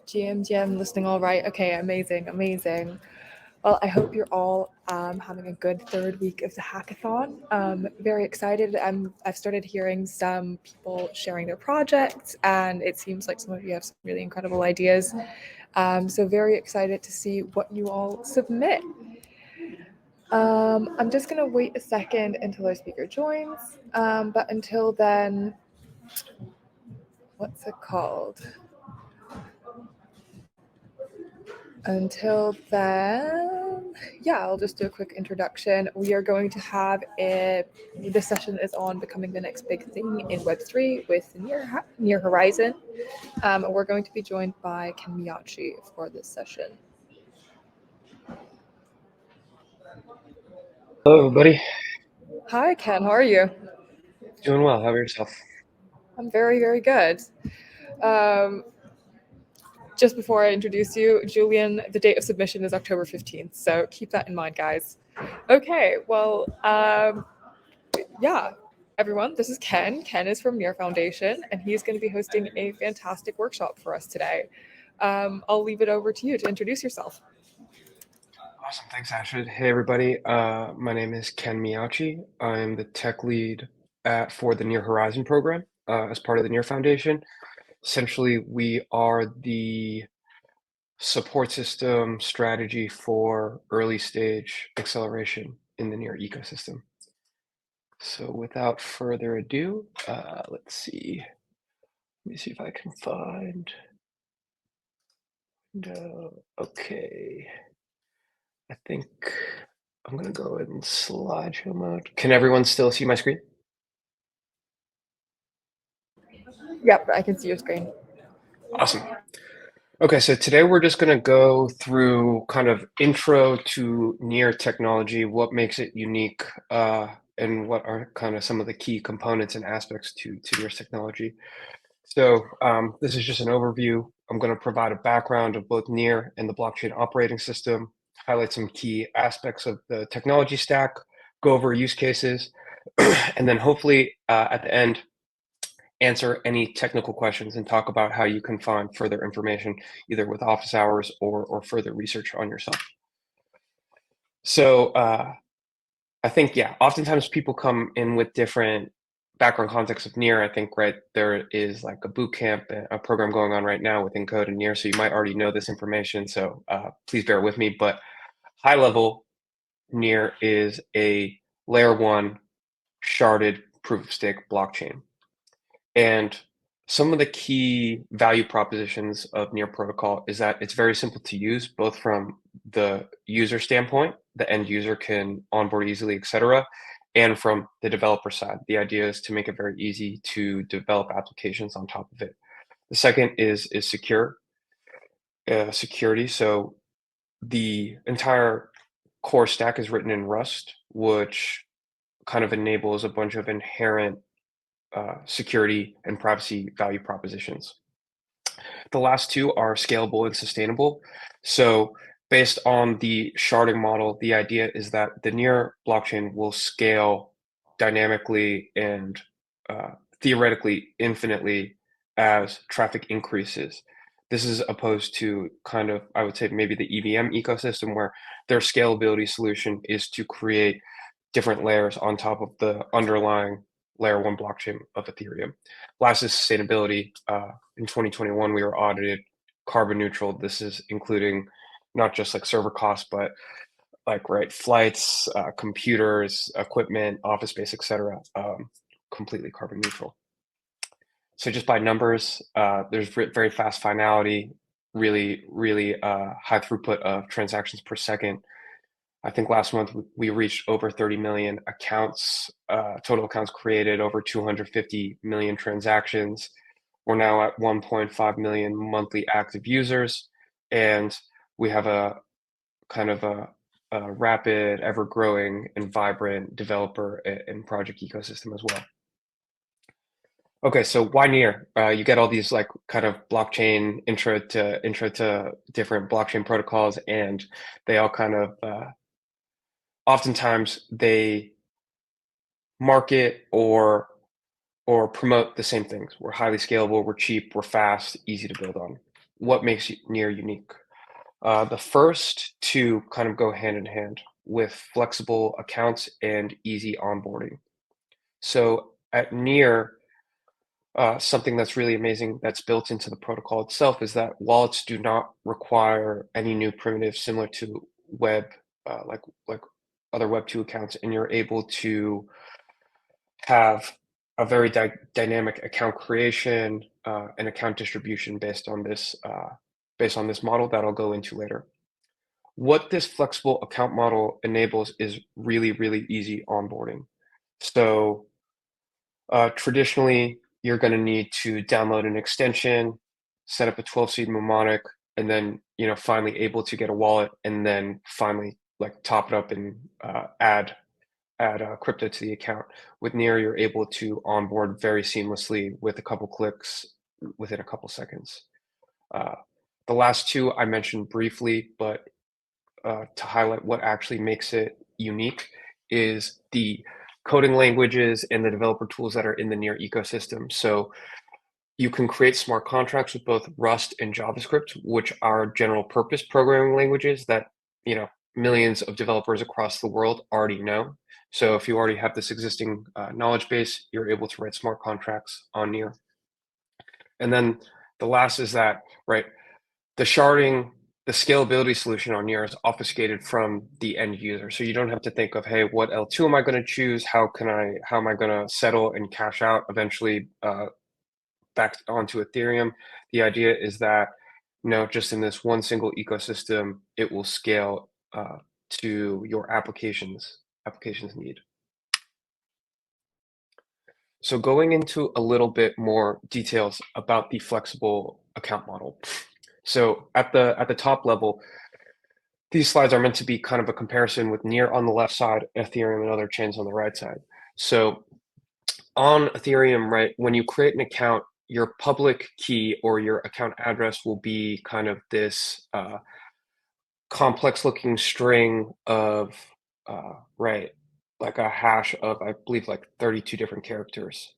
GM, listening all right. Okay, amazing. Well, I hope you're all having a good third week of the hackathon. Very excited. I've started hearing some people sharing their projects, and it seems like some of you have some really incredible ideas. So very excited to see what you all submit. I'm just going to wait a second until our speaker joins. But until then, what's it called? Until then, yeah, I'll just do a quick introduction. We are going to have this session is on becoming the next big thing in Web3 with NEAR Horizon. We're going to be joined by Ken Miyachi for this session. Hello, everybody. Hi, Ken. How are you? Doing well. How about yourself? I'm very, very good. Just before I introduce you, Julian, the date of submission is October 15th, so keep that in mind, guys. Okay, well, yeah, everyone, this is Ken. Ken is from NEAR Foundation, and he's going to be hosting a fantastic workshop for us today. I'll leave it over to you to introduce yourself. Awesome. Thanks, Ashford. Hey, everybody. My name is Ken Miyachi. I'm the tech lead for the NEAR Horizon program as part of the NEAR Foundation. Essentially, we are the support system strategy for early stage acceleration in the NEAR ecosystem. So without further ado, let's see. Let me see if I can find. No. Okay. I think I'm going to go in slideshow mode. Can everyone still see my screen? Yep, I can see your screen. Awesome. Okay, so today we're just going to go through kind of intro to NEAR technology, what makes it unique, and what are kind of some of the key components and aspects to NEAR's technology. So this is just an overview. I'm going to provide a background of both NEAR and the blockchain operating system, highlight some key aspects of the technology stack, go over use cases, and then hopefully at the end, answer any technical questions and talk about how you can find further information, either with office hours or further research on yourself. So I think, yeah, oftentimes people come in with different background context of NEAR. I think, right, there is like a boot camp, a program going on right now with Encode and NEAR, so you might already know this information, so please bear with me. But high level, NEAR is a layer one sharded proof of stake blockchain. And some of the key value propositions of NEAR protocol is that it's very simple to use, both from the user standpoint, the end user can onboard easily, etc., and from the developer side. The idea is to make it very easy to develop applications on top of it. The second is secure security. So the entire core stack is written in Rust, which kind of enables a bunch of inherent security and privacy value propositions. The last two are scalable and sustainable. So based on the sharding model, the idea is that the NEAR blockchain will scale dynamically and theoretically infinitely as traffic increases. This is opposed to kind of, I would say, maybe the EVM ecosystem, where their scalability solution is to create different layers on top of the underlying layer one blockchain of Ethereum. Last is sustainability. In 2021, we were audited carbon neutral. This is including not just like server costs, but like, right, flights, computers, equipment, office space, etc. Completely carbon neutral. So just by numbers, there's very fast finality, really high throughput of transactions per second. I think last month we reached over 30 million accounts, total accounts created, over 250 million transactions. We're now at 1.5 million monthly active users, and we have a kind of a rapid, ever-growing, and vibrant developer and project ecosystem as well. Okay, so why NEAR? You get all these like kind of blockchain intro to different blockchain protocols, and they all kind of oftentimes they market or promote the same things. We're highly scalable, we're cheap, we're fast, easy to build on. what makes NEAR unique. The first two kind of go hand in hand with flexible accounts and easy onboarding. So at NEAR, something that's really amazing that's built into the protocol itself is that wallets do not require any new primitives similar to web, like other Web2 accounts, and you're able to have a very dynamic account creation and account distribution based on this model that I'll go into later. What this flexible account model enables is really, really easy onboarding. So traditionally, you're going to need to download an extension, set up a 12-seed mnemonic, and then finally able to get a wallet, and then finally like top it up and add crypto to the account. With NEAR, you're able to onboard very seamlessly with a couple clicks within a couple seconds. The last two I mentioned briefly, but to highlight what actually makes it unique is the coding languages and the developer tools that are in the NEAR ecosystem. So you can create smart contracts with both Rust and JavaScript, which are general purpose programming languages that millions of developers across the world already know. So if you already have this existing knowledge base, you're able to write smart contracts on NEAR. And then the last is that, right, the sharding, the scalability solution on NEAR is obfuscated from the end user. So you don't have to think of, hey, what L2 am I going to choose? How am I going to settle and cash out eventually back onto Ethereum? The idea is that, just in this one single ecosystem, it will scale to your applications need. So going into a little bit more details about the flexible account model. So at the top level, these slides are meant to be kind of a comparison with NEAR on the left side, Ethereum and other chains on the right side. So on Ethereum, right, when you create an account, your public key or your account address will be kind of this complex looking string of, right, like a hash of, I believe, like 32 different characters,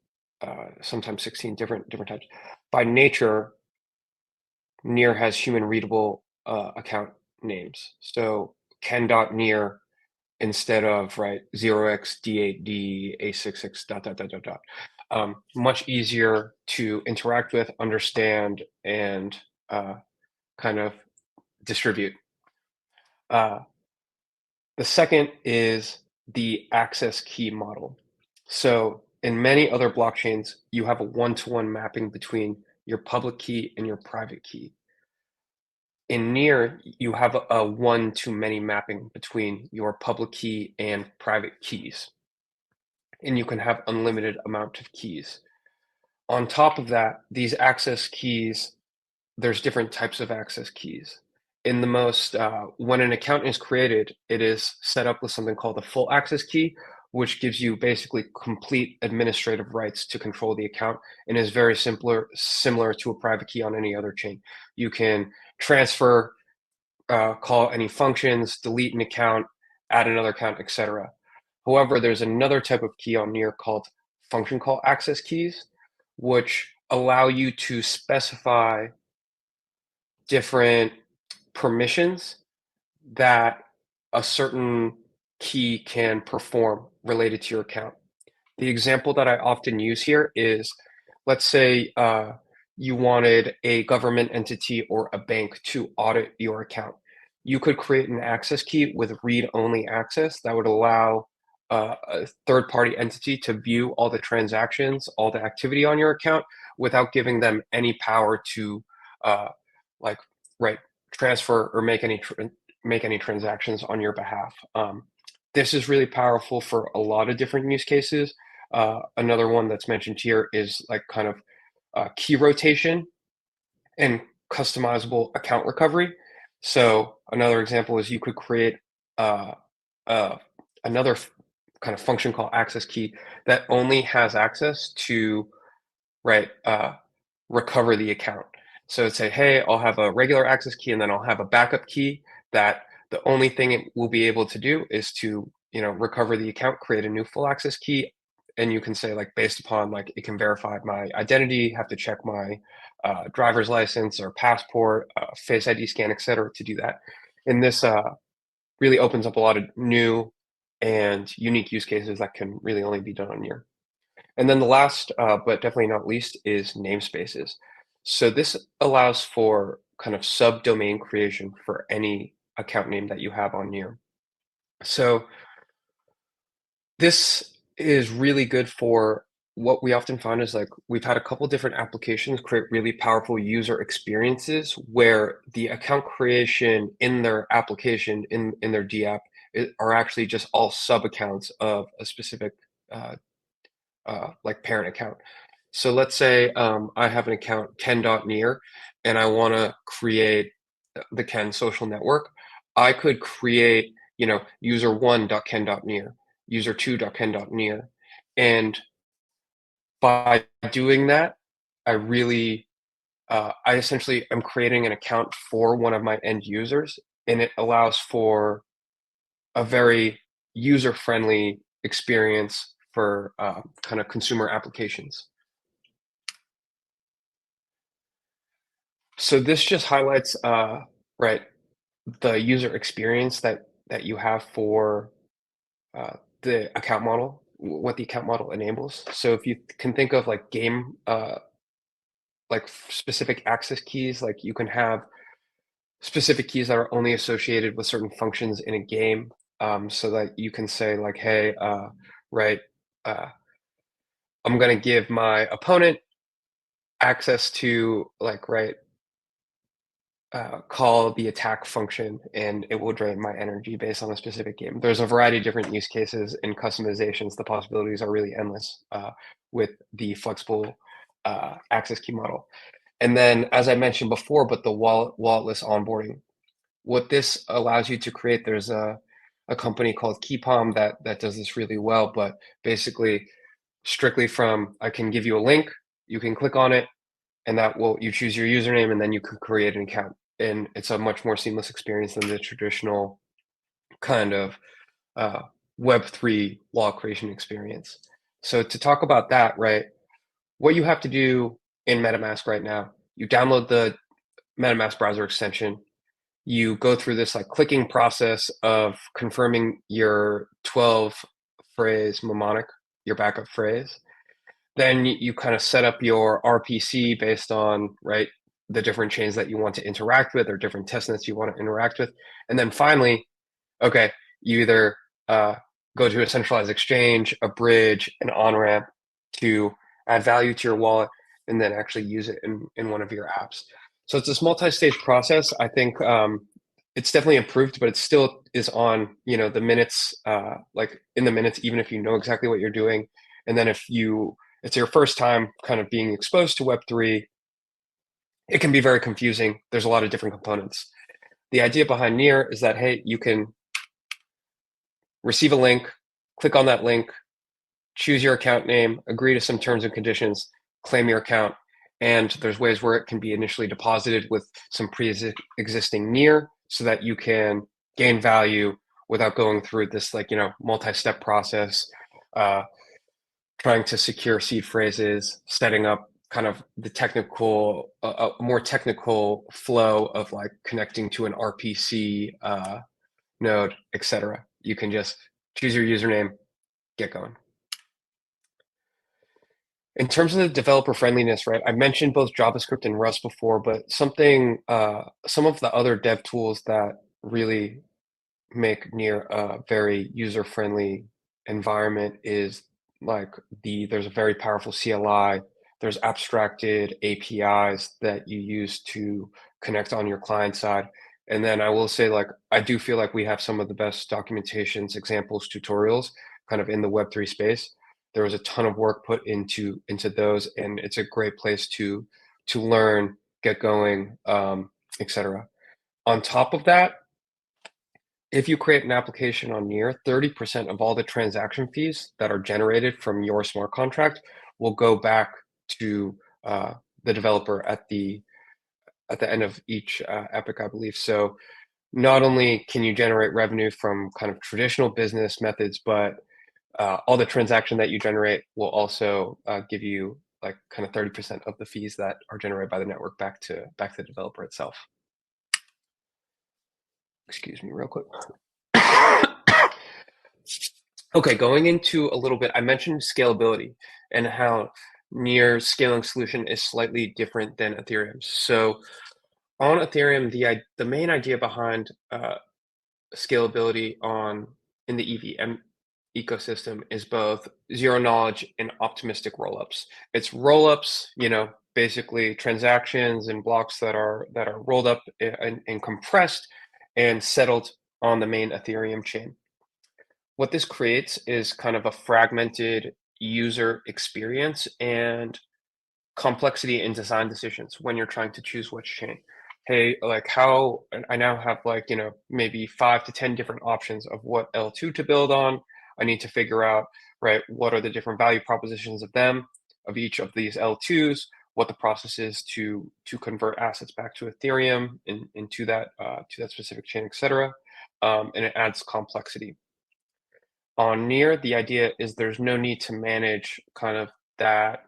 sometimes 16 different types. By nature, NEAR has human readable account names. So ken.near instead of 0xd8d a66 ... Much easier to interact with, understand, and kind of distribute. The second is the access key model. So in many other blockchains, you have a one-to-one mapping between your public key and your private key. In NEAR, you have a one-to-many mapping between your public key and private keys, and you can have unlimited amount of keys. On top of that, these access keys, there's different types of access keys. In the most, when an account is created, it is set up with something called the full access key, which gives you basically complete administrative rights to control the account and is very similar to a private key on any other chain. You can transfer, call any functions, delete an account, add another account, etc. However, there's another type of key on NEAR called function call access keys, which allow you to specify different permissions that a certain key can perform related to your account. The example that I often use here is, let's say you wanted a government entity or a bank to audit your account. You could create an access key with read-only access that would allow a third-party entity to view all the transactions, all the activity on your account without giving them any power to transfer or make any transactions on your behalf. This is really powerful for a lot of different use cases. Another one that's mentioned here is like kind of key rotation and customizable account recovery. So another example is you could create another kind of function called access key that only has access to recover the account. So say, hey, I'll have a regular access key and then I'll have a backup key that the only thing it will be able to do is to recover the account, create a new full access key, and you can say like based upon like it can verify my identity, have to check my driver's license or passport, face ID scan, etc. to do that. And this really opens up a lot of new and unique use cases that can really only be done on NEAR. And then the last, but definitely not least, is namespaces. So this allows for kind of subdomain creation for any account name that you have on NEAR. So this is really good for what we often find is like we've had a couple different applications create really powerful user experiences where the account creation in their application in their DApp are actually just all sub accounts of a specific uh, like parent account. So let's say I have an account ken.near and I want to create the Ken social network. I could create, user1.ken.near, user2.ken.near. And by doing that, I essentially am creating an account for one of my end users, and it allows for a very user-friendly experience for kind of consumer applications. So this just highlights, right, the user experience that you have for the account model, what the account model enables. So if you can think of like like specific access keys, like you can have specific keys that are only associated with certain functions in a game, so that you can say like, hey, right, uh, I'm going to give my opponent access to like, right, call the attack function and it will drain my energy based on a specific game. There's a variety of different use cases and customizations. The possibilities are really endless with the flexible access key model. And then, as I mentioned before, but the walletless onboarding. What this allows you to create, there's a company called KeyPalm that does this really well, but basically strictly from, I can give you a link, you can click on it, and you choose your username and then you can create an account. And it's a much more seamless experience than the traditional kind of uh, Web3 wallet creation experience. So to talk about that, right, what you have to do in MetaMask right now, you download the MetaMask browser extension, you go through this like clicking process of confirming your 12 phrase mnemonic, your backup phrase. Then you kind of set up your RPC based on, right, the different chains that you want to interact with or different testnets you want to interact with. And then finally, okay, you either go to a centralized exchange, a bridge, an on-ramp to add value to your wallet and then actually use it in one of your apps. So it's this multi-stage process. I think it's definitely improved, but it still is on, the minutes, like in the minutes, even if you know exactly what you're doing. And then if it's your first time kind of being exposed to Web3, it can be very confusing. There's a lot of different components. The idea behind NEAR is that, hey, you can receive a link, click on that link, choose your account name, agree to some terms and conditions, claim your account. And there's ways where it can be initially deposited with some pre-existing NEAR so that you can gain value without going through this like, multi-step process, trying to secure seed phrases, setting up kind of the technical, a more technical flow of like connecting to an RPC node, etc. You can just choose your username, get going. In terms of the developer friendliness, right? I mentioned both JavaScript and Rust before, but some of the other dev tools that really make NEAR a very user-friendly environment is like there's a very powerful CLI, there's abstracted APIs that you use to connect on your client side. And then I will say, like, I do feel like we have some of the best documentations, examples, tutorials kind of in the Web3 space. There was a ton of work put into those, and it's a great place to learn, get going, etc. On top of that, if you create an application on NEAR, 30% of all the transaction fees that are generated from your smart contract will go back to the developer at the end of each epoch, I believe. So not only can you generate revenue from kind of traditional business methods, but all the transaction that you generate will also give you like kind of 30% of the fees that are generated by the network back to the developer itself. Excuse me real quick. Okay, going into a little bit, I mentioned scalability and how NEAR's scaling solution is slightly different than Ethereum's. So on Ethereum, the main idea behind scalability in the EVM ecosystem is both zero knowledge and optimistic rollups. It's rollups, basically transactions and blocks that are rolled up and compressed and settled on the main Ethereum chain. What this creates is kind of a fragmented user experience and complexity in design decisions when you're trying to choose which chain. Hey, like how I now have like, maybe 5 to 10 different options of what L2 to build on. I need to figure out, right, what are the different value propositions of each of these L2s, what the process is to convert assets back to Ethereum into that to that specific chain, etc. And it adds complexity. On NEAR, the idea is there's no need to manage kind of that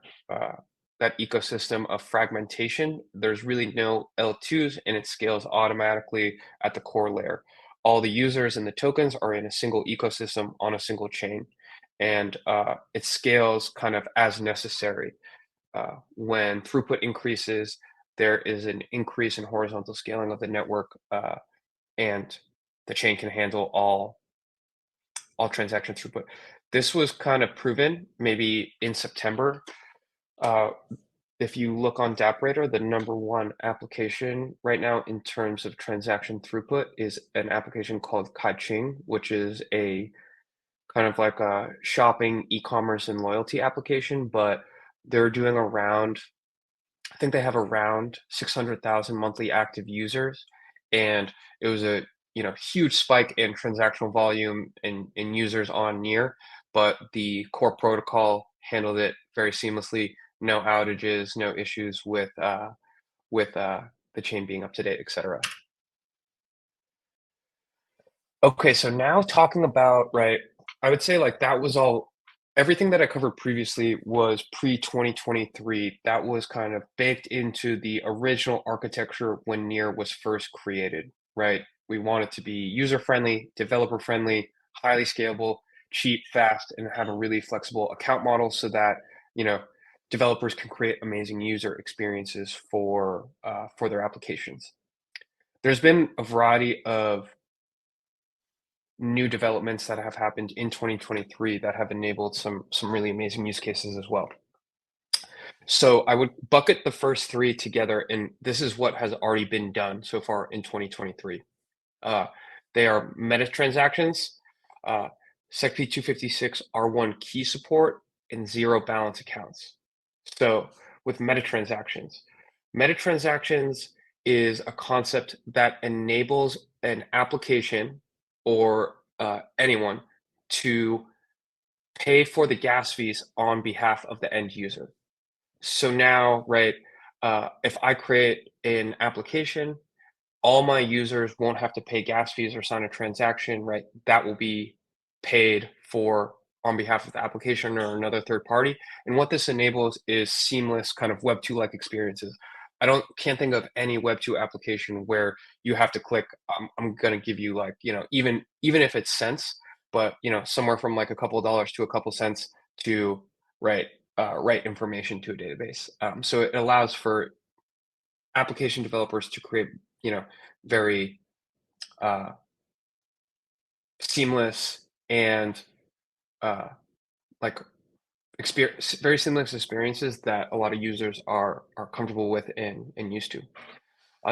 that ecosystem of fragmentation. There's really no L2s, and it scales automatically at the core layer. All the users and the tokens are in a single ecosystem on a single chain, and it scales kind of as necessary. When throughput increases, there is an increase in horizontal scaling of the network, and the chain can handle all transaction throughput. This was kind of proven maybe in September. Uh, if you look on DappRadar, the #1 application right now in terms of transaction throughput is an application called Kaiching, which is a kind of like a shopping, e-commerce, and loyalty application, but they're doing around, I think they have around 600,000 monthly active users, and it was a huge spike in transactional volume in users on NEAR, but the core protocol handled it very seamlessly. No outages, no issues with the chain being up to date, etc. Okay, so now talking about, right, I would say like that was all everything that I covered previously was pre-2023. That was kind of baked into the original architecture when NEAR was first created, right? We want it to be user-friendly, developer-friendly, highly scalable, cheap, fast, and have a really flexible account model so that, you know, developers can create amazing user experiences for their applications. There's been a variety of new developments that have happened in 2023 that have enabled some really amazing use cases as well. So I would bucket the first three together, and this is what has already been done so far in 2023. Uh, they are meta transactions, SecP 256 R1 key support, and zero balance accounts. So with meta transactions is a concept that enables an application or anyone to pay for the gas fees on behalf of the end user. So now, right, if I create an application, all my users won't have to pay gas fees or sign a transaction, right? That will be paid for on behalf of the application or another third party. And what this enables is seamless kind of Web2-like experiences. Can't think of any Web2 application where you have to click, I'm going to give you like, even if it's cents, but somewhere from like a couple of dollars to a couple cents to write information to a database. So it allows for application developers to create, very uh, seamless and uh, like very seamless experiences that a lot of users are comfortable with and used to.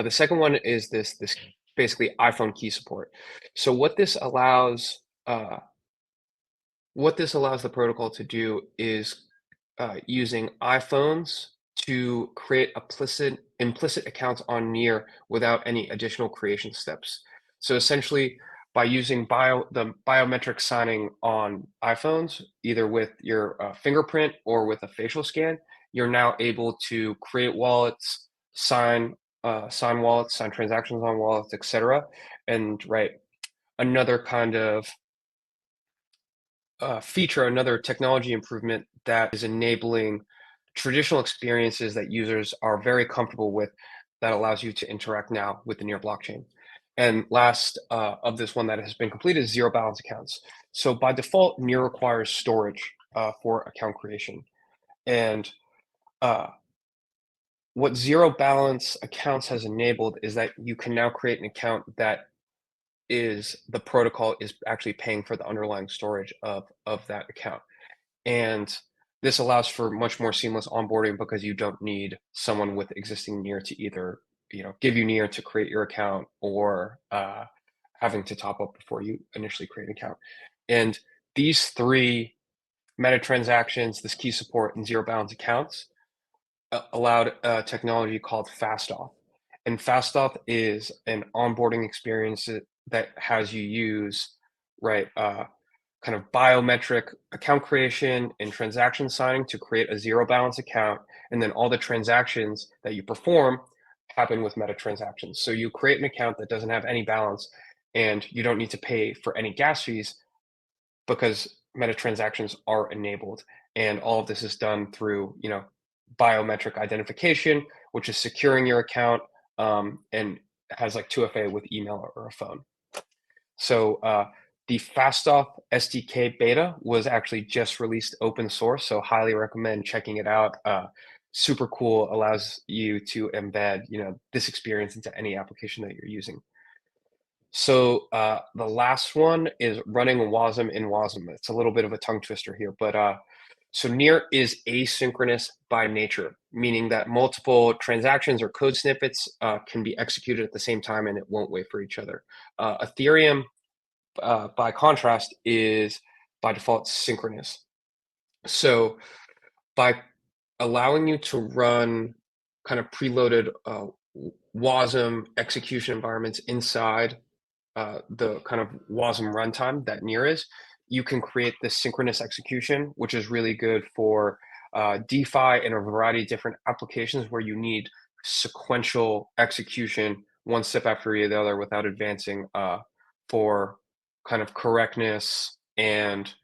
The second one is this basically iPhone key support. So what this allows the protocol to do is using iPhones to create implicit accounts on NEAR without any additional creation steps. So essentially, by using the biometric signing on iPhones, either with your fingerprint or with a facial scan, you're now able to create wallets, sign wallets, sign transactions on wallets, etc. And right, another kind of feature, another technology improvement that is enabling traditional experiences that users are very comfortable with that allows you to interact now with the NEAR blockchain. And last of this one that has been completed is zero balance accounts. So by default, NEAR requires storage for account creation. And uh, what zero balance accounts has enabled is that you can now create an account that is the protocol is actually paying for the underlying storage of that account. And this allows for much more seamless onboarding because you don't need someone with existing NEAR to either, give you NEAR to create your account or having to top up before you initially create an account. And these three meta transactions, this key support and zero balance accounts allowed a technology called FastAuth. And FastAuth is an onboarding experience that has you use, right, kind of biometric account creation and transaction signing to create a zero balance account. And then all the transactions that you perform happen with meta transactions. So you create an account that doesn't have any balance and you don't need to pay for any gas fees because meta transactions are enabled. And all of this is done through, biometric identification, which is securing your account and has like 2FA with email or a phone. So the FastAuth SDK beta was actually just released open source, so highly recommend checking it out. Super cool, allows you to embed, this experience into any application that you're using. So the last one is running WASM in WASM. It's a little bit of a tongue twister here, but so NEAR is asynchronous by nature, meaning that multiple transactions or code snippets can be executed at the same time and it won't wait for each other. Ethereum, by contrast, is by default synchronous. So by allowing you to run kind of preloaded WASM execution environments inside the kind of WASM runtime that NEAR is, you can create this synchronous execution, which is really good for DeFi and a variety of different applications where you need sequential execution, one step after the other without advancing for kind of correctness and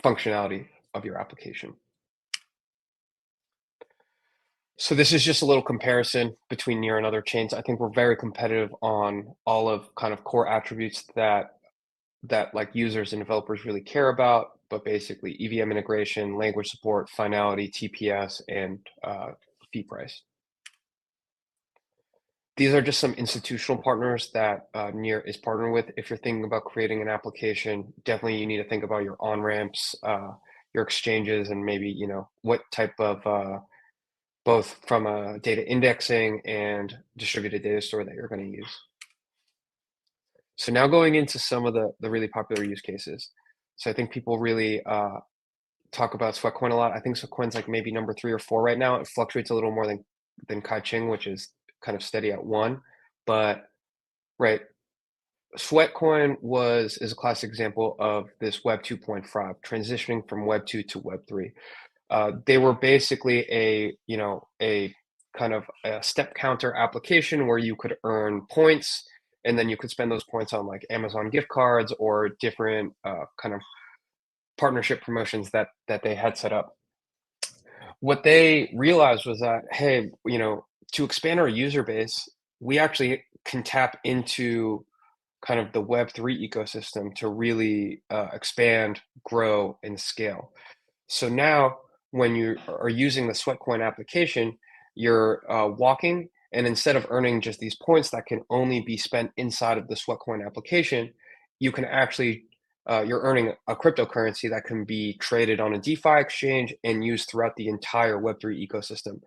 functionality of your application. So this is just a little comparison between NEAR and other chains. I think we're very competitive on all of kind of core attributes that like users and developers really care about, but basically EVM integration, language support, finality, TPS, and fee price. These are just some institutional partners that NEAR is partnering with. If you're thinking about creating an application, definitely you need to think about your on-ramps, your exchanges, and maybe, what type of both from a data indexing and distributed data store that you're going to use. So now going into some of the really popular use cases. So I think people really talk about Sweatcoin a lot. I think Sweatcoin's like maybe number 3 or 4 right now. It fluctuates a little more than Kai-Ching, which is kind of steady at 1. But right, Sweatcoin is a classic example of this Web 2.5 transitioning from Web 2 to Web 3. They were basically a kind of a step counter application where you could earn points and then you could spend those points on like Amazon gift cards or different kind of partnership promotions that they had set up. What they realized was that, hey, to expand our user base, we actually can tap into kind of the Web3 ecosystem to really expand, grow, and scale. So now when you are using the Sweatcoin application, you're walking, and instead of earning just these points that can only be spent inside of the Sweatcoin application, you can actually, you're earning a cryptocurrency that can be traded on a DeFi exchange and used throughout the entire Web3 ecosystem.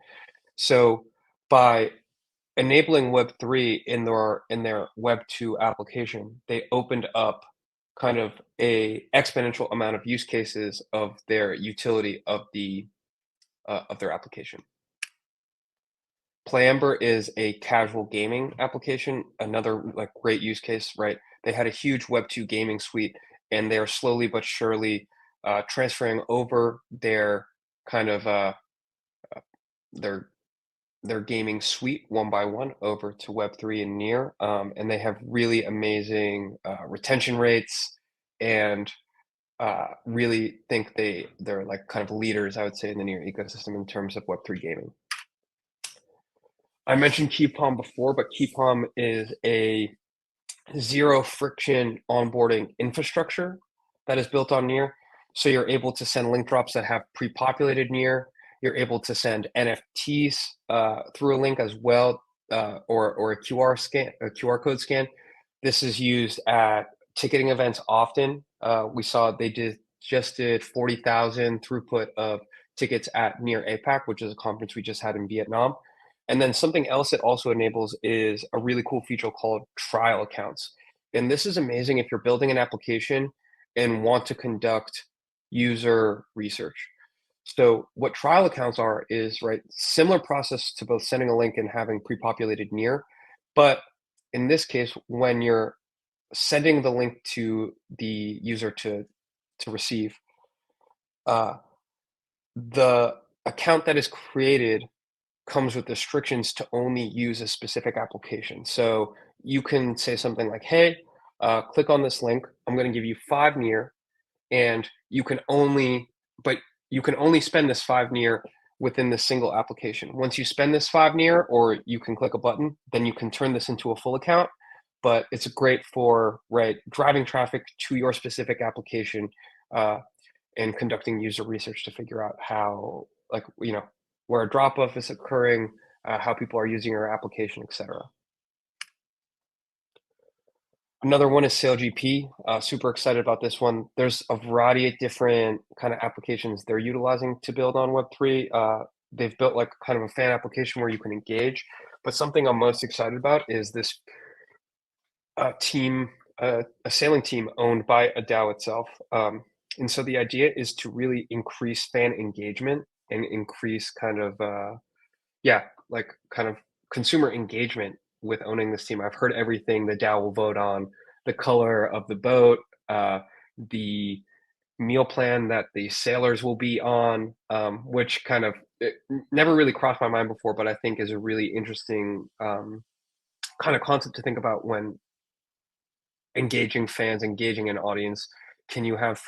So by enabling Web3 in their Web2 application, they opened up kind of a exponential amount of use cases of their utility of their application. Playember is a casual gaming application, another like great use case, right? They had a huge Web2 gaming suite, and they are slowly but surely transferring over their kind of their gaming suite one by one over to Web3 and NEAR, and they have really amazing retention rates and really think they're like kind of leaders, I would say, in the NEAR ecosystem in terms of Web3 gaming. I mentioned KeyPalm before, but KeyPalm is a zero friction onboarding infrastructure that is built on NEAR. So you're able to send link drops that have pre-populated NEAR. You're able to send NFTs through a link as well, or a QR code scan. This is used at ticketing events often. We saw they just did 40,000 throughput of tickets at NEAR APAC, which is a conference we just had in Vietnam. And then something else it also enables is a really cool feature called trial accounts. And this is amazing if you're building an application and want to conduct user research. So what trial accounts are is, right, similar process to both sending a link and having pre-populated NEAR. But in this case, when you're sending the link to the user to receive, the account that is created comes with restrictions to only use a specific application. So you can say something like, hey, click on this link. I'm going to give you 5 NEAR, and you can only spend this 5 NEAR within this single application. Once you spend this 5 NEAR, or you can click a button, then you can turn this into a full account. But it's great for, right, driving traffic to your specific application and conducting user research to figure out how, like, where a drop-off is occurring, how people are using your application, etc. Another one is SailGP. Super excited about this one. There's a variety of different kind of applications they're utilizing to build on Web3. They've built like kind of a fan application where you can engage, but something I'm most excited about is this team, a sailing team owned by a DAO itself. And so the idea is to really increase fan engagement and increase kind of, like kind of consumer engagement with owning this team. I've heard everything the DAO will vote on: the color of the boat, the meal plan that the sailors will be on, which kind of never really crossed my mind before, but I think is a really interesting kind of concept to think about when engaging fans, engaging an audience. Can you have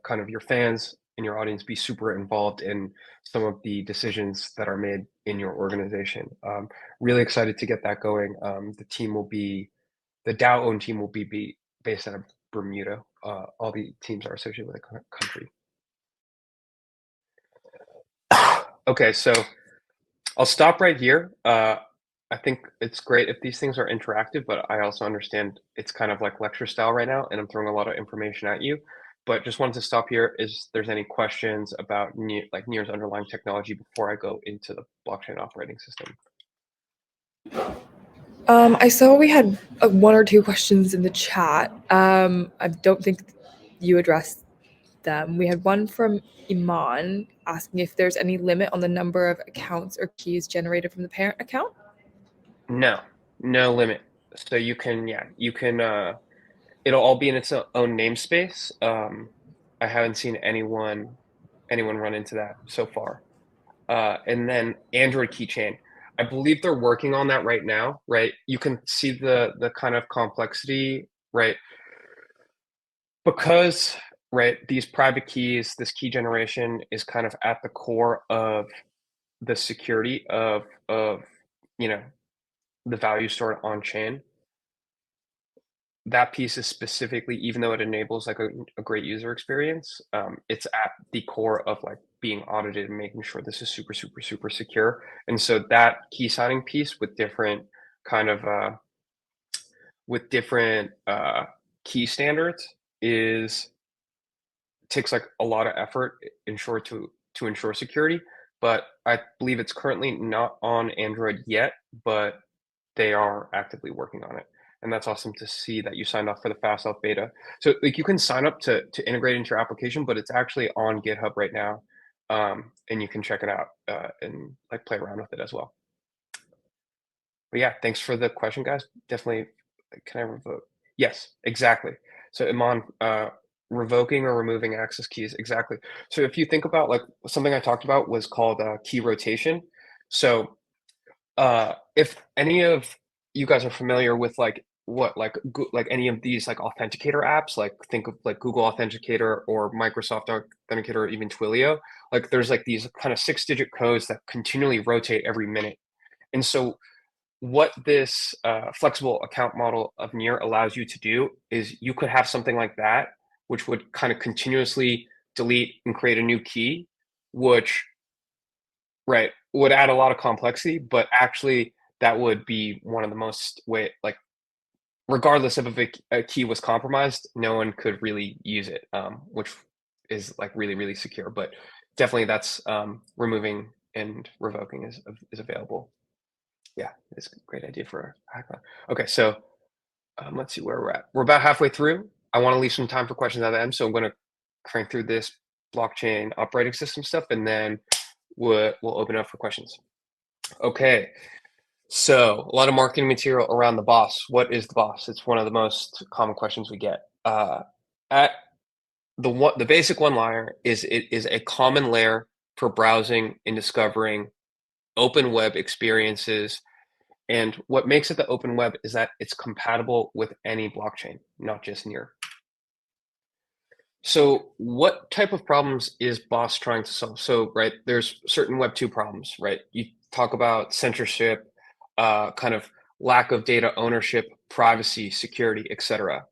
kind of your fans and your audience be super involved in some of the decisions that are made in your organization? Really excited to get that going. The DAO-owned team will be based out of Bermuda. All the teams are associated with the country. Okay, so I'll stop right here. I think it's great if these things are interactive, but I also understand it's kind of like lecture style right now, and I'm throwing a lot of information at you. But just wanted to stop here. Is there's any questions about NEAR's underlying technology before I go into the blockchain operating system? I saw we had 1 or 2 questions in the chat. I don't think you addressed them. We had one from Iman asking if there's any limit on the number of accounts or keys generated from the parent account. No limit. So you can, it'll all be in its own namespace. I haven't seen anyone run into that so far. And then Android keychain. I believe they're working on that right now, right? You can see the kind of complexity, right? Because, right, these private keys, this key generation is kind of at the core of the security of the value stored on chain. That piece is specifically, even though it enables like a great user experience, it's at the core of like being audited and making sure this is super, super, super secure. And so that key signing piece with different kind of key standards takes like a lot of effort to ensure security. But I believe it's currently not on Android yet, but they are actively working on it. And that's awesome to see that you signed up for the fast health beta. So like you can sign up to integrate into your application, but it's actually on GitHub right now. And you can check it out and like play around with it as well. But yeah, thanks for the question, guys. Definitely, can I revoke? Yes, exactly. So Iman, revoking or removing access keys, exactly. So if you think about like something I talked about was called key rotation. So if any of you guys are familiar with like what like any of these like authenticator apps, like think of like Google Authenticator or Microsoft Authenticator or even Twilio. Like there's like these kind of 6-digit codes that continually rotate every minute. And so what this flexible account model of NEAR allows you to do is you could have something like that, which would kind of continuously delete and create a new key, which right would add a lot of complexity, but actually that would be one of the most like regardless of if a key was compromised, no one could really use it, which is like really, really secure. But definitely that's removing and revoking is available. Yeah, it's a great idea for a hackathon. Okay, so let's see where we're at. We're about halfway through. I want to leave some time for questions at the end, so I'm going to crank through this blockchain operating system stuff, and then we'll open up for questions. Okay, so a lot of marketing material around the boss. What is the boss? It's one of the most common questions we get. At the basic one-liner is it is a common layer for browsing and discovering open web experiences. And what makes it the open web is that it's compatible with any blockchain, not just NEAR. So what type of problems is Boss trying to solve? So, right, there's certain Web2 problems, right? You talk about censorship, kind of lack of data ownership, privacy, security, etc.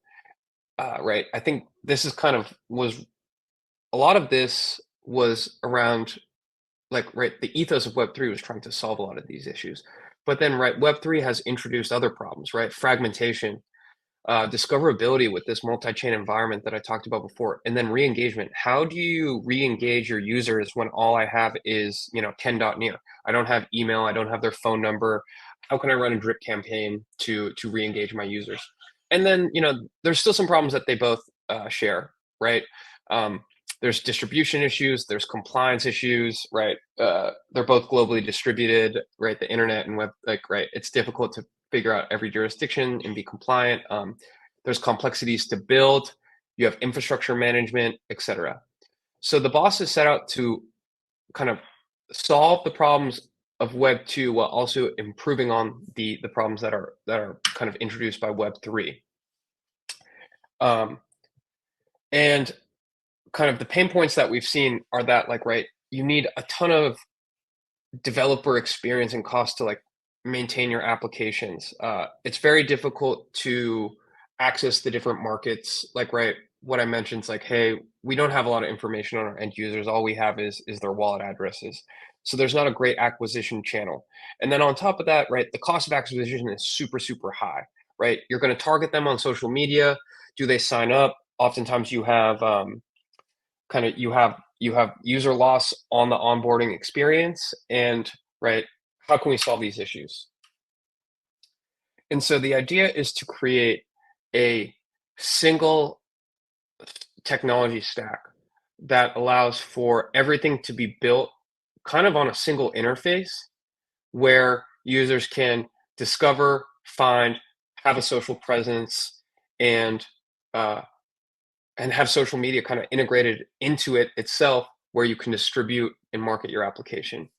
Right. I think this is kind of was a lot of this was around like right the ethos of Web3 was trying to solve a lot of these issues. But then right, Web3 has introduced other problems, right? Fragmentation, discoverability with this multi-chain environment that I talked about before, and then re-engagement. How do you re-engage your users when all I have is, ken.near? I don't have email, I don't have their phone number. How can I run a drip campaign to re-engage my users? And then, there's still some problems that they both share, right? There's distribution issues, there's compliance issues, right? They're both globally distributed, right? The internet and web, right? It's difficult to figure out every jurisdiction and be compliant. There's complexities to build. You have infrastructure management, etc. So the boss is set out to kind of solve the problems of Web 2 while also improving on the problems that are kind of introduced by Web 3. And kind of the pain points that we've seen are that right, you need a ton of developer experience and cost to maintain your applications. It's very difficult to access the different markets. Right, what I mentioned is hey, we don't have a lot of information on our end users. All we have is their wallet addresses. So there's not a great acquisition channel. And then on top of that, right, the cost of acquisition is super, super high, right? You're going to target them on social media. Do they sign up? Oftentimes you have you have user loss on the onboarding experience, and right, how can we solve these issues? And so the idea is to create a single technology stack that allows for everything to be built kind of on a single interface where users can discover, find, have a social presence, and have social media kind of integrated into it itself where you can distribute and market your application.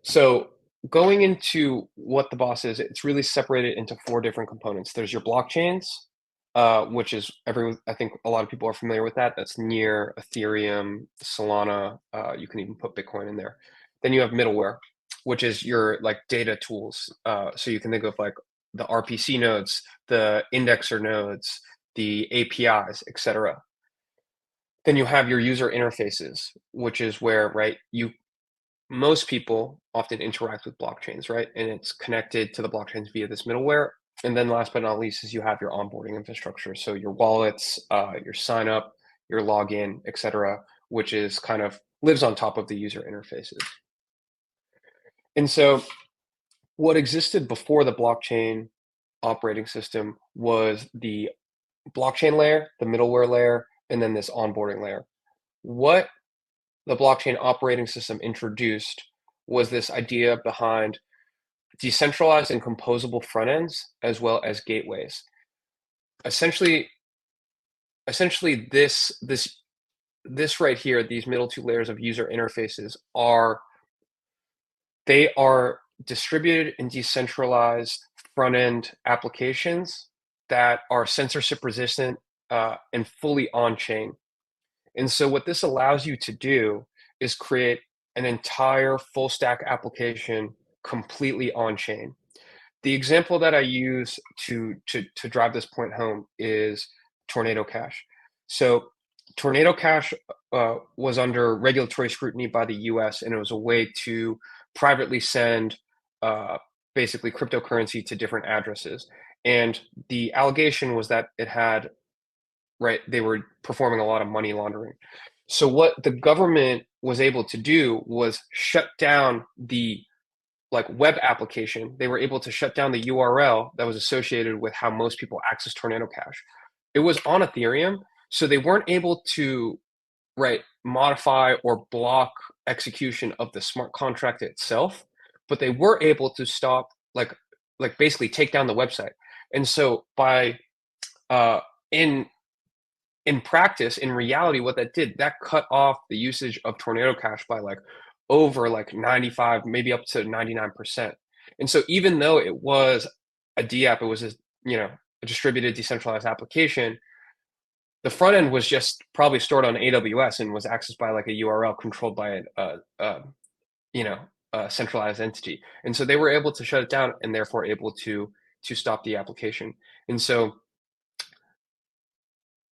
So going into what the boss is, it's really separated into 4 different components. There's your blockchains, which is I think a lot of people are familiar with that. That's NEAR, Ethereum, Solana. You can even put Bitcoin in there. Then you have middleware, which is your data tools. So you can think of the RPC nodes, the indexer nodes, the APIs, etc. Then you have your user interfaces, which is where right most people often interact with blockchains, right? And it's connected to the blockchains via this middleware. And then last but not least is you have your onboarding infrastructure. So your wallets, your sign up, your login, etc., which is kind of lives on top of the user interfaces. And so what existed before the blockchain operating system was the blockchain layer, the middleware layer, and then this onboarding layer. What the blockchain operating system introduced was this idea behind decentralized and composable front ends as well as gateways. Essentially this right here, these middle 2 layers of user interfaces are distributed and decentralized front end applications that are censorship resistant and fully on chain. And so what this allows you to do is create an entire full stack application completely on chain. The example that I use to drive this point home is Tornado Cash. So Tornado Cash was under regulatory scrutiny by the US, and it was a way to privately send uh, basically cryptocurrency to different addresses. And the allegation was that it had, right, they were performing a lot of money laundering. So what the government was able to do was shut down the like web application. They were able to shut down the URL that was associated with how most people access Tornado Cash. It was on Ethereum, so they weren't able to, right, modify or block execution of the smart contract itself, but they were able to stop, like basically take down the website. And so by uh, in in practice, in reality, what that did, that cut off the usage of Tornado Cash by like over like 95, maybe up to 99%. And so even though it was a DApp, it was a, a distributed decentralized application, the front end was just probably stored on AWS and was accessed by like a URL controlled by you know, a centralized entity. And so they were able to shut it down and therefore able to stop the application. And so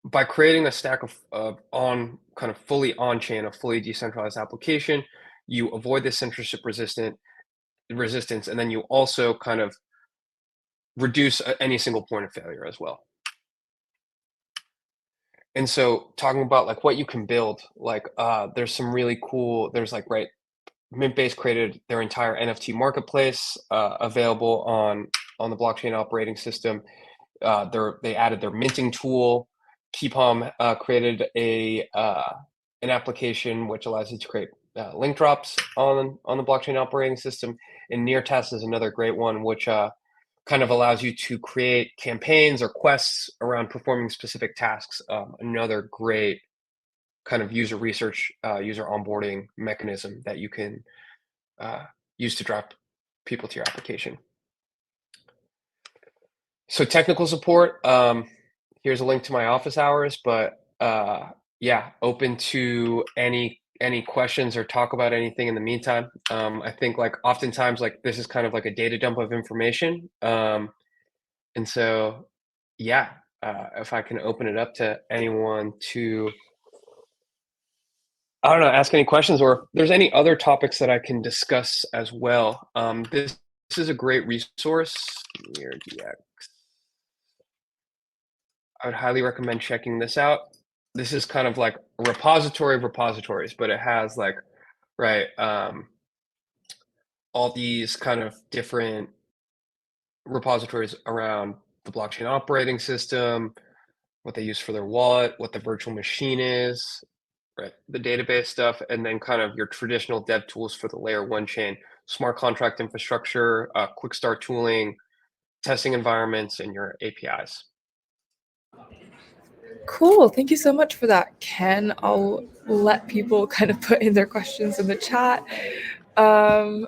by creating a stack of on kind of fully on chain, a fully decentralized application, you avoid the censorship resistance, and then you also kind of reduce any single point of failure as well. And so talking about like what you can build, like there's some really cool, there's like, right, Mintbase created their entire NFT marketplace available on the blockchain operating system. They added their minting tool. Keepom created an application which allows you to create link drops on the blockchain operating system. And NEAR is another great one, which kind of allows you to create campaigns or quests around performing specific tasks. Another great kind of user research, user onboarding mechanism that you can use to drive people to your application. So technical support, here's a link to my office hours, but yeah, open to any questions or talk about anything in the meantime. I think like oftentimes like this is kind of like a data dump of information. And so, yeah, if I can open it up to anyone to, I don't know, ask any questions, or if there's any other topics that I can discuss as well. This is a great resource. NEARDX. I would highly recommend checking this out. This is kind of like a repository of repositories, but it has like, right, all these kind of different repositories around the blockchain operating system, what they use for their wallet, what the virtual machine is, right, the database stuff, and then kind of your traditional dev tools for the layer one chain, smart contract infrastructure, quick start tooling, testing environments, and your APIs. Cool. Thank you so much for that, Ken. I'll let people kind of put in their questions in the chat. I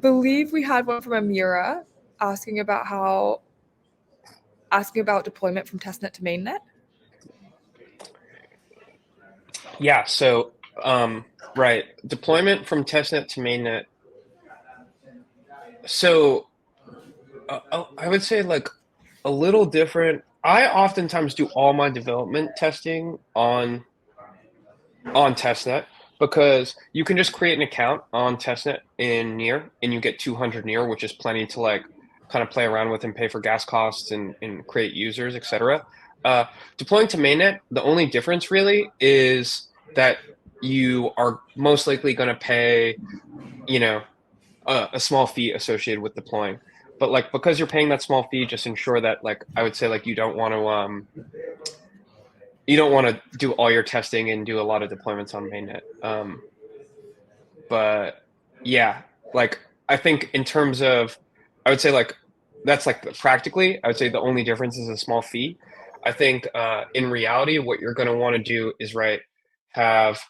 believe we had one from Amira asking about deployment from testnet to mainnet. Yeah, so right, deployment from testnet to mainnet. So I would say like a little different. I oftentimes do all my development testing on testnet because you can just create an account on testnet in NEAR and you get 200 NEAR, which is plenty to like kind of play around with and pay for gas costs and create users, etc. Deploying to mainnet, the only difference really is that you are most likely going to pay, a small fee associated with deploying. But like because you're paying that small fee, just ensure that like I would say like you don't want to do all your testing and do a lot of deployments on mainnet. But yeah, like I think in terms of, I would say like that's like practically, I would say the only difference is a small fee. I think in reality, what you're going to want to do is have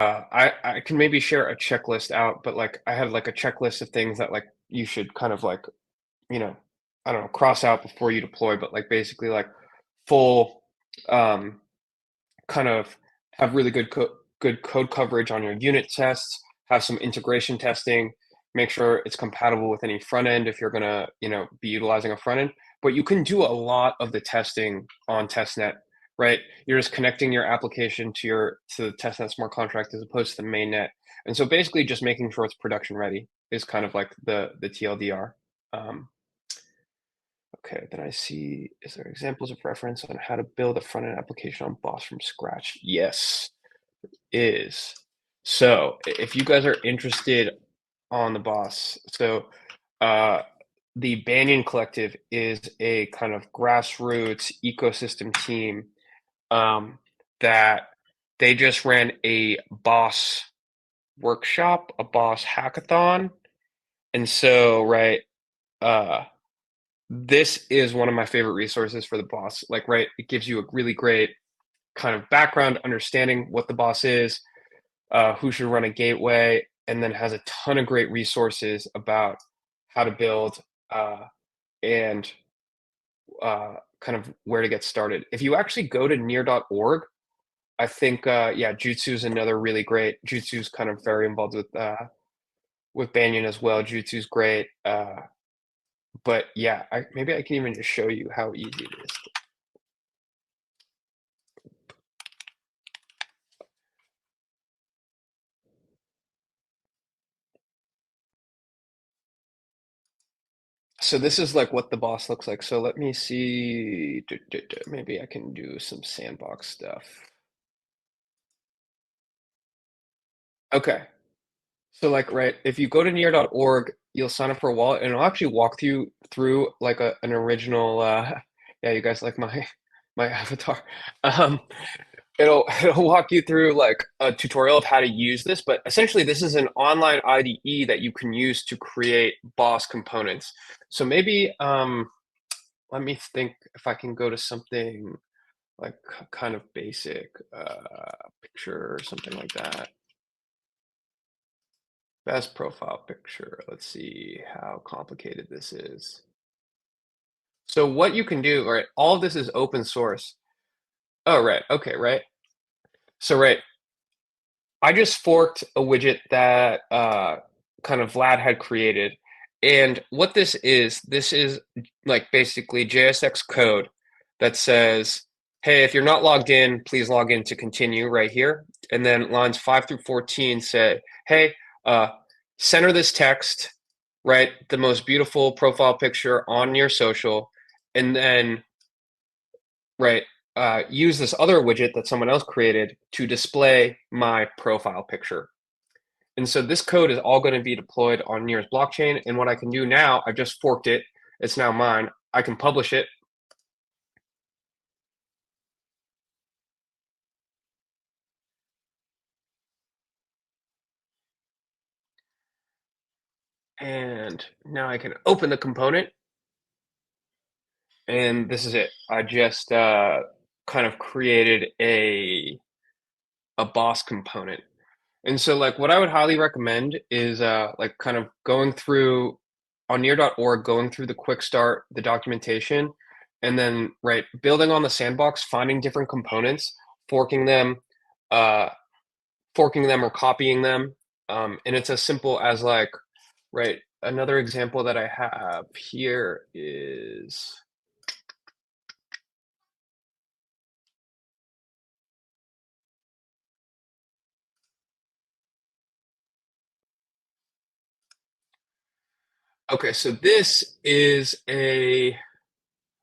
I can maybe share a checklist out, but like I have like a checklist of things that like you should kind of like, you know, I don't know, cross out before you deploy, but like basically like full kind of have really good code coverage on your unit tests, have some integration testing, make sure it's compatible with any front end if you're gonna, be utilizing a front end. But you can do a lot of the testing on testnet, right? You're just connecting your application to the testnet smart contract as opposed to the mainnet. And so basically just making sure it's production ready is kind of like the TLDR. Um, Okay, then I see, is there examples of reference on how to build a front-end application on Boss from scratch? Yes, is. So if you guys are interested on the Boss, so uh, the Banyan Collective is a kind of grassroots ecosystem team that they just ran a Boss workshop, a Boss hackathon. And so, right, uh, this is one of my favorite resources for the boss. Like, right, it gives you a really great kind of background understanding what the boss is, who should run a gateway, and then has a ton of great resources about how to build and kind of where to get started. If you actually go to near.org, I think, yeah, Jutsu is another really great. Jutsu's kind of very involved with Banyan as well. Jutsu's great. But yeah, maybe I can even just show you how easy it is. So this is like what the boss looks like. So let me see. Maybe I can do some sandbox stuff. Okay. So like, right, if you go to near.org, you'll sign up for a wallet and it'll actually walk you through like an original, yeah, you guys like my avatar. Um, it'll walk you through like a tutorial of how to use this, but essentially this is an online IDE that you can use to create boss components. So maybe let me think if I can go to something like kind of basic picture or something like that. Best profile picture. Let's see how complicated this is. So what you can do, right? All of this is open source. Oh, right. Okay, right. So, right. I just forked a widget that kind of Vlad had created. And what this is like basically JSX code that says, hey, if you're not logged in, please log in to continue right here. And then lines 5 through 14 say, hey, center this text, right? The most beautiful profile picture on your social. And then, right, use this other widget that someone else created to display my profile picture. And so this code is all going to be deployed on NEAR's blockchain. And what I can do now, I've just forked it. It's now mine. I can publish it. And now I can open the component. And this is it. I just kind of created a boss component. And so like what I would highly recommend is like kind of going through on near.org, going through the quick start, the documentation, and then right, building on the sandbox, finding different components, forking them, uh, forking them or copying them. And it's as simple as like, right, another example that I have here is okay, so this is a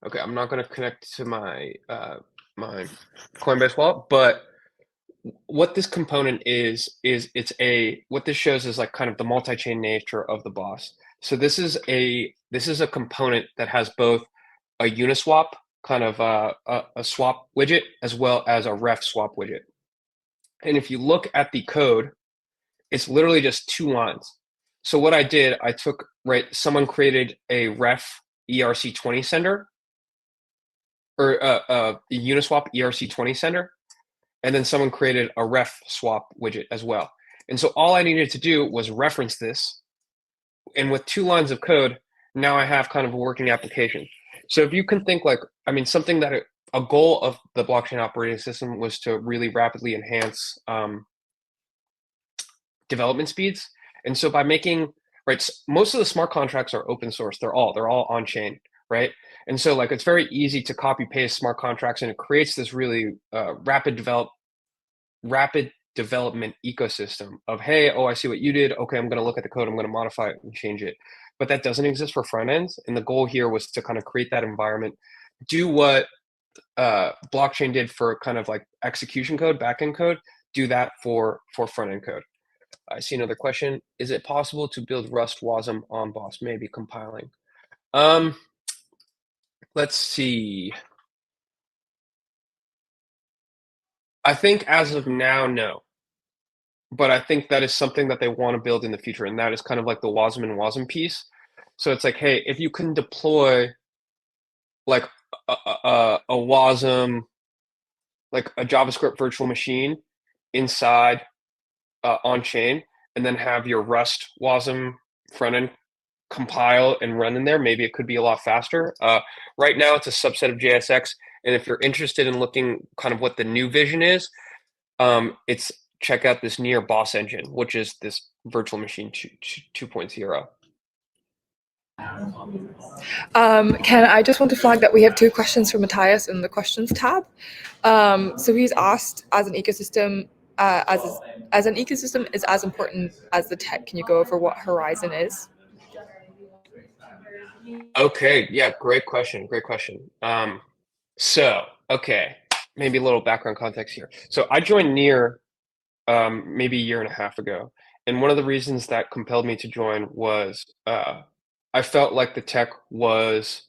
okay, I'm not going to connect to my Coinbase wallet, but what this component is it's a what this shows is like kind of the multi-chain nature of the boss. So this is a component that has both a Uniswap kind of a swap widget as well as a ref swap widget. And if you look at the code, it's literally just 2 lines. So what I did, I took right, someone created a ref ERC20 sender or a Uniswap ERC20 sender, and then someone created a ref swap widget as well. And so all I needed to do was reference this, and with 2 lines of code, now I have kind of a working application. So if you can think like, I mean, something that a goal of the blockchain operating system was to really rapidly enhance development speeds. And so by making, right, most of the smart contracts are open source. They're all on chain, right? And so like it's very easy to copy paste smart contracts, and it creates this really rapid development ecosystem of, hey, oh, I see what you did. Okay, I'm going to look at the code. I'm going to modify it and change it. But that doesn't exist for front ends. And the goal here was to kind of create that environment, do what blockchain did for kind of like execution code, backend code, do that for front end code. I see another question. Is it possible to build Rust WASM on Boss? Maybe compiling. Let's see. I think as of now, no. But I think that is something that they want to build in the future, and that is kind of like the WASM and WASM piece. So it's like, hey, if you can deploy like a WASM, like a JavaScript virtual machine inside on chain, and then have your Rust WASM front end compile and run in there, maybe it could be a lot faster. Right now, it's a subset of JSX, and if you're interested in looking kind of what the new vision is, it's check out this NEAR Boss engine, which is this virtual machine 2.0. Ken, I just want to flag that we have 2 questions from Matthias in the questions tab. So he's asked, as an ecosystem, as an ecosystem is as important as the tech. Can you go over what Horizon is? Okay, yeah, great question. Great question. Okay, maybe a little background context here. So I joined NEAR maybe a year and a half ago, and one of the reasons that compelled me to join was I felt like the tech was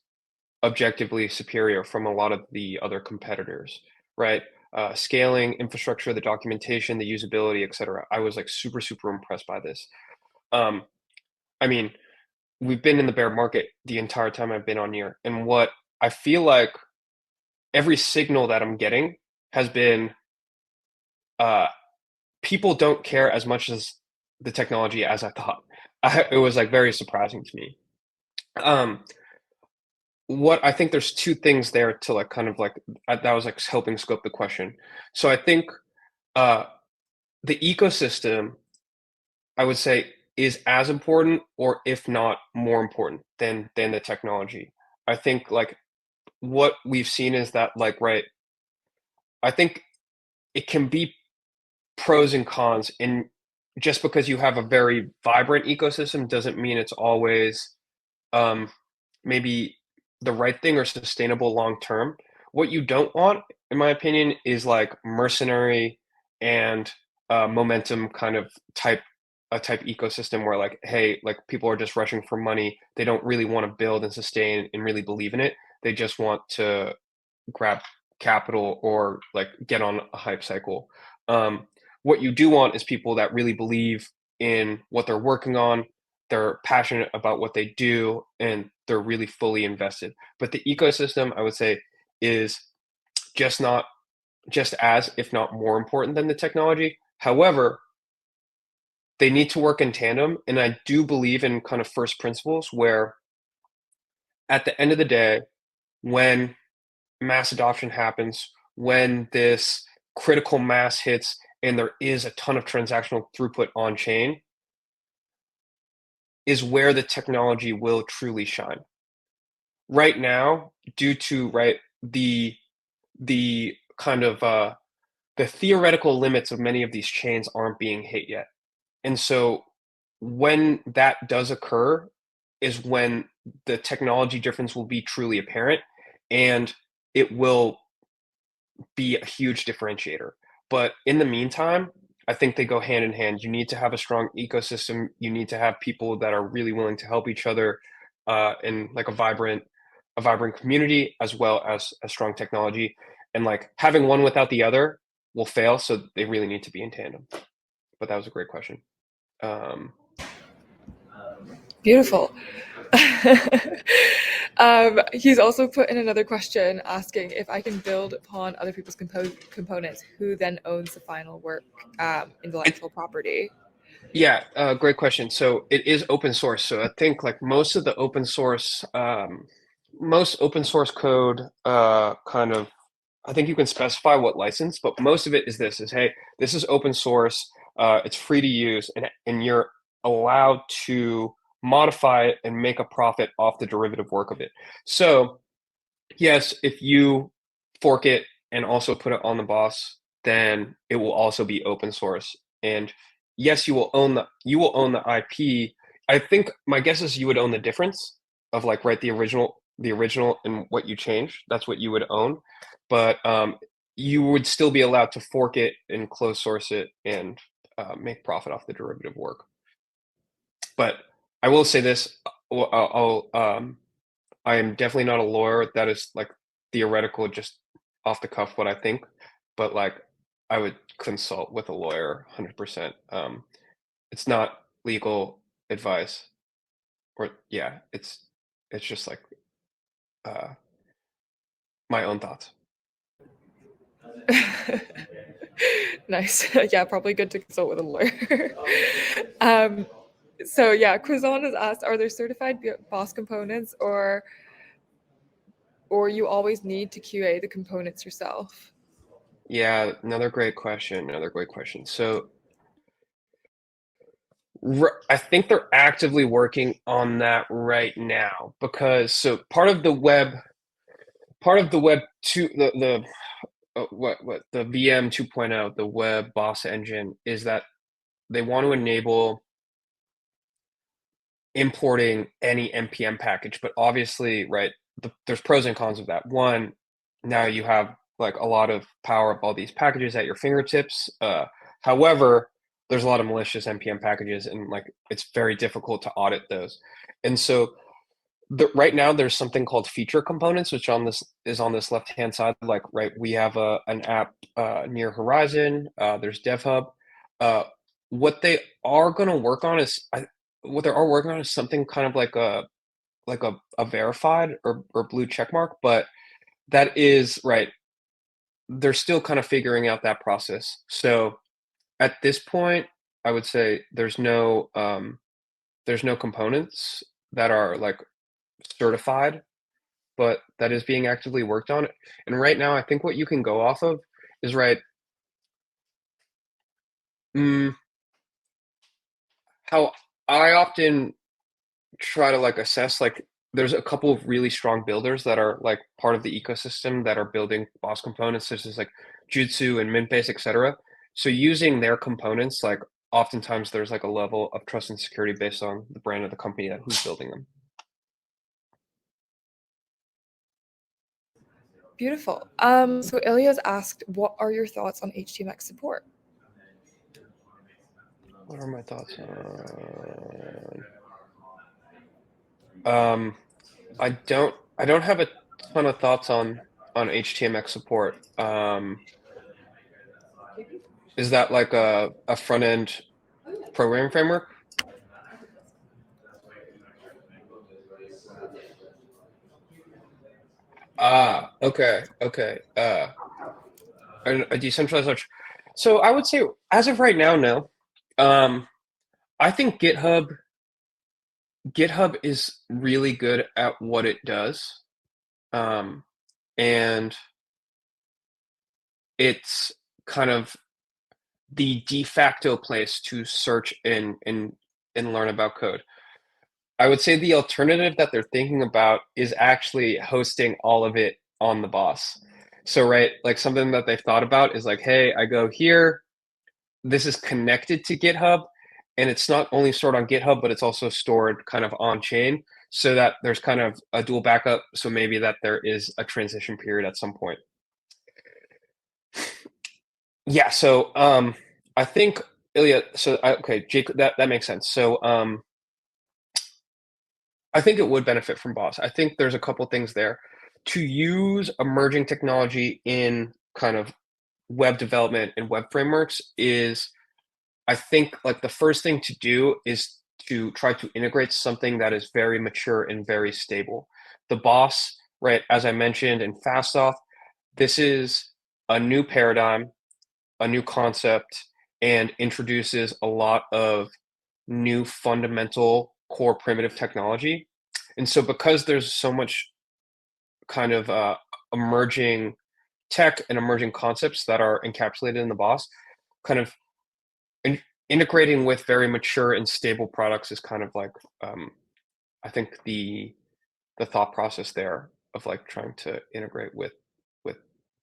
objectively superior from a lot of the other competitors, right? Scaling, infrastructure, the documentation, the usability, et cetera. I was like super impressed by this. I mean, we've been in the bear market the entire time I've been on NEAR, and what I feel like every signal that I'm getting has been people don't care as much as the technology as I thought. It was like very surprising to me. What I think there's 2 things there to like kind of like that was like helping scope the question. So I think uh, the ecosystem, I would say, is as important, or if not more important than the technology. I think like what we've seen is that like, right, I think it can be pros and cons, and just because you have a very vibrant ecosystem doesn't mean it's always maybe the right thing or sustainable long term. What you don't want, in my opinion, is like mercenary and momentum kind of type ecosystem where like, hey, like people are just rushing for money. They don't really want to build and sustain and really believe in it. They just want to grab capital or like get on a hype cycle. What you do want is people that really believe in what they're working on, they're passionate about what they do, and they're really fully invested. But the ecosystem, I would say, is just as, if not more important than the technology. However, they need to work in tandem. And I do believe in kind of first principles where at the end of the day, when mass adoption happens, when this critical mass hits and there is a ton of transactional throughput on chain, is where the technology will truly shine. Right now, due to right the kind of the theoretical limits of many of these chains aren't being hit yet. And so when that does occur is when the technology difference will be truly apparent, and it will be a huge differentiator. But in the meantime, I think they go hand in hand. You need to have a strong ecosystem. You need to have people that are really willing to help each other in like a vibrant community, as well as a strong technology. And like having one without the other will fail. So they really need to be in tandem. But that was a great question. Beautiful. He's also put in another question asking if I can build upon other people's components, who then owns the final work, intellectual property. Yeah, great question. So it is open source. So I think like most of the most open source code, kind of, I think you can specify what license, but most of it is this: is hey, this is open source. It's free to use, and you're allowed to modify it and make a profit off the derivative work of it. So yes, if you fork it and also put it on the boss, then it will also be open source. And yes, you will own the IP. I think my guess is you would own the difference of like right the original and what you change. That's what you would own. But you would still be allowed to fork it and close source it and make profit off the derivative work. But I will say this: I am definitely not a lawyer. That is like theoretical, just off the cuff what I think. But like, I would consult with a lawyer 100%. It's not legal advice, or yeah, it's just like uh, my own thoughts. Nice. Yeah, probably good to consult with a lawyer. um, so yeah, Quizon has asked, are there certified boss components, or you always need to QA the components yourself? Yeah, another great question. Another great question. So I think they're actively working on that right now because so part of the web two the what the VM 2.0, the web boss engine, is that they want to enable importing any npm package, but obviously, right, there's pros and cons of that. One, now you have like a lot of power of all these packages at your fingertips. However, there's a lot of malicious npm packages, and like it's very difficult to audit those. And so right now there's something called feature components, which on this left hand side. Like, right, we have an app, NEAR Horizon. There's DevHub. Uh, what they are going to work on is what they are working on is something kind of like a verified or blue check mark, but that is right. They're still kind of figuring out that process. So at this point, I would say there's no components that are like certified, but that is being actively worked on. And right now, I think what you can go off of is right. Mm, how I often try to like assess like there's a couple of really strong builders that are like part of the ecosystem that are building boss components, such as like Jutsu and Minbase, etc. So using their components, like oftentimes there's like a level of trust and security based on the brand of the company that who's building them. Beautiful. So Ilya's asked, what are your thoughts on HTMX support? What are my thoughts on? Um, I don't have a ton of thoughts on HTMX support. Is that like a front end programming framework? Ah, okay, okay. A decentralized launch. So I would say, as of right now, no. I think GitHub is really good at what it does, um, and it's kind of the de facto place to search and learn about code. I would say the alternative that they're thinking about is actually hosting all of it on the boss. So, right, like something that they've thought about is like, hey, I go here, this is connected to GitHub, and it's not only stored on GitHub, but it's also stored kind of on chain, so that there's kind of a dual backup. So maybe that there is a transition period at some point. Yeah. So I think Ilya. So okay, Jake, that makes sense. So I think it would benefit from Boss. I think there's a couple things there. To use emerging technology in kind of web development and web frameworks is, I think, like the first thing to do is to try to integrate something that is very mature and very stable. The Boss, right, as I mentioned in Fast Off, this is a new paradigm, a new concept, and introduces a lot of new fundamental core primitive technology. And so because there's so much kind of emerging tech and emerging concepts that are encapsulated in the boss, kind of integrating with very mature and stable products is kind of like I think the thought process there of like trying to integrate with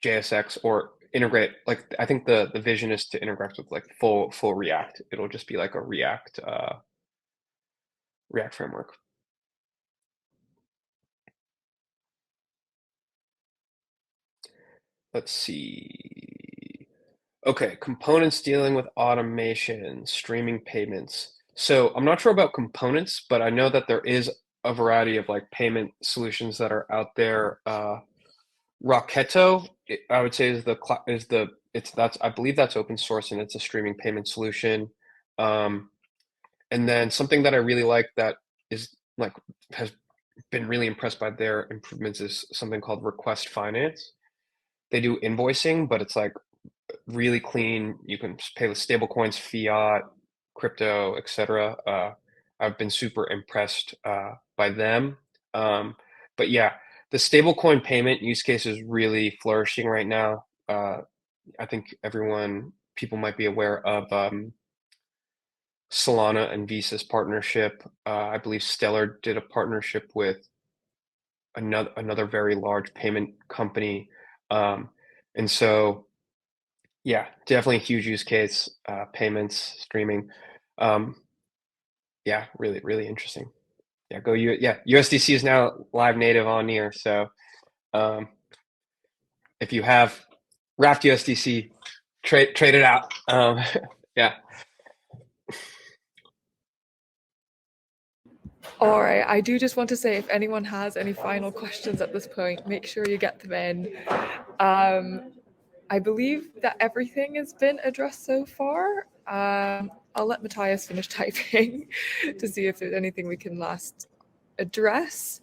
JSX or integrate, like I think the vision is to integrate with like full React. It'll just be like a React framework. Let's see. Okay, components dealing with automation, streaming payments. So I'm not sure about components, but I know that there is a variety of like payment solutions that are out there. Rocketo, I would say that's I believe that's open source and it's a streaming payment solution. And then something that I really like that is like has been really impressed by their improvements is something called Request Finance. They do invoicing, but it's like really clean. You can pay with stable coins, fiat, crypto, etc. I've been super impressed by them. But yeah, the stablecoin payment use case is really flourishing right now. I think people might be aware of Solana and Visa's partnership. I believe Stellar did a partnership with another very large payment company. And so yeah, definitely a huge use case, payments, streaming. Yeah, really, really interesting. Yeah, USDC is now live native on NEAR. So if you have Raft USDC, trade it out. Yeah. All right, I do just want to say if anyone has any final questions at this point, make sure you get them in. I believe that everything has been addressed so far. I'll let Matthias finish typing to see if there's anything we can last address.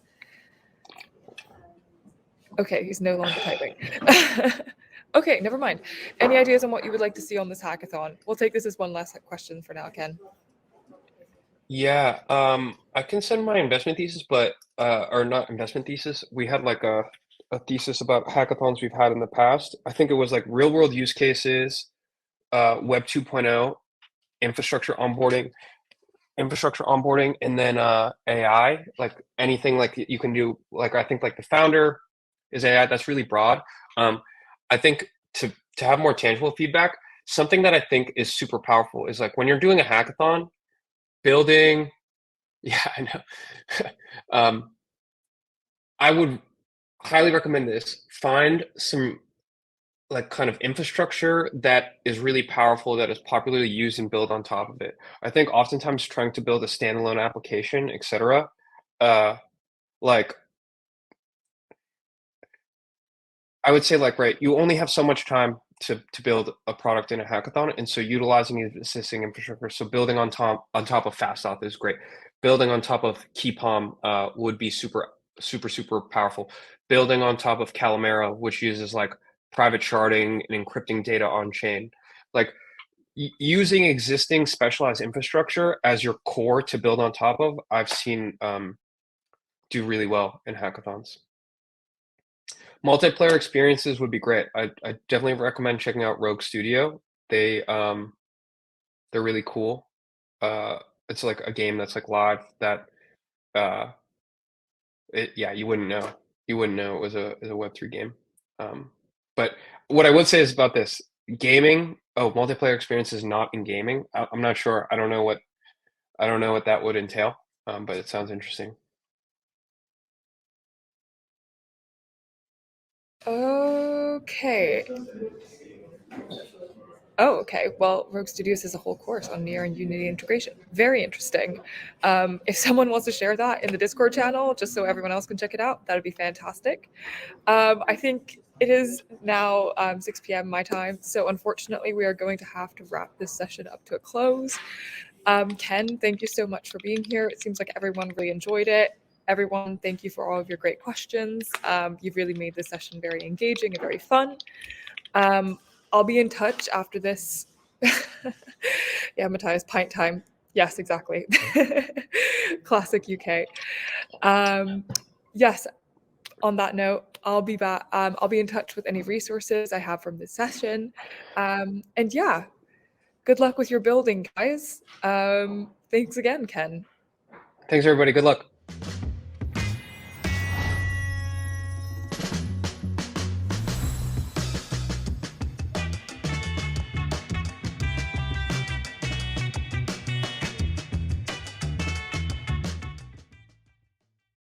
Okay, he's no longer typing. Okay, never mind. Any ideas on what you would like to see on this hackathon? We'll take this as one last question for now, Ken. Yeah, I can send my investment thesis, but or not investment thesis. We had like a thesis about hackathons we've had in the past. I think it was like real world use cases, Web 2.0, infrastructure onboarding, and then AI, like anything like you can do. Like I think like the founder is AI. That's really broad. I think to have more tangible feedback, something that I think is super powerful is like when you're doing a hackathon, building. Yeah, I know. I would highly recommend this. Find some like kind of infrastructure that is really powerful, that is popularly used, and build on top of it. I think oftentimes trying to build a standalone application, etc., like I would say like, right, you only have so much time to build a product in a hackathon, and so utilizing existing infrastructure. So building on top of FastAuth is great. Building on top of KeyPalm would be super powerful. Building on top of Calamera, which uses like private sharding and encrypting data on chain, like using existing specialized infrastructure as your core to build on top of, I've seen do really well in hackathons. Multiplayer experiences would be great. I definitely recommend checking out Rogue Studio. They're really cool. It's like a game that's like live that yeah, you wouldn't know. You wouldn't know it was a Web3 game. But what I would say is about this gaming. Oh, multiplayer experience is not in gaming. I'm not sure. I don't know what that would entail. But it sounds interesting. Okay. Oh, okay. Well, Rogue Studios is a whole course on NEAR and Unity integration. Very interesting. If someone wants to share that in the Discord channel, just so everyone else can check it out, that would be fantastic. I think it is now 6 p.m. my time, so unfortunately we are going to have to wrap this session up to a close. Ken, thank you so much for being here. It seems like everyone really enjoyed it. Everyone, thank you for all of your great questions. You've really made this session very engaging and very fun. I'll be in touch after this Yeah, Matthias, pint time. Yes, exactly. Classic UK. Yes, on that note, I'll be back. I'll be in touch with any resources I have from this session. And yeah, good luck with your building, guys. Thanks again, Ken. Thanks, everybody. Good luck.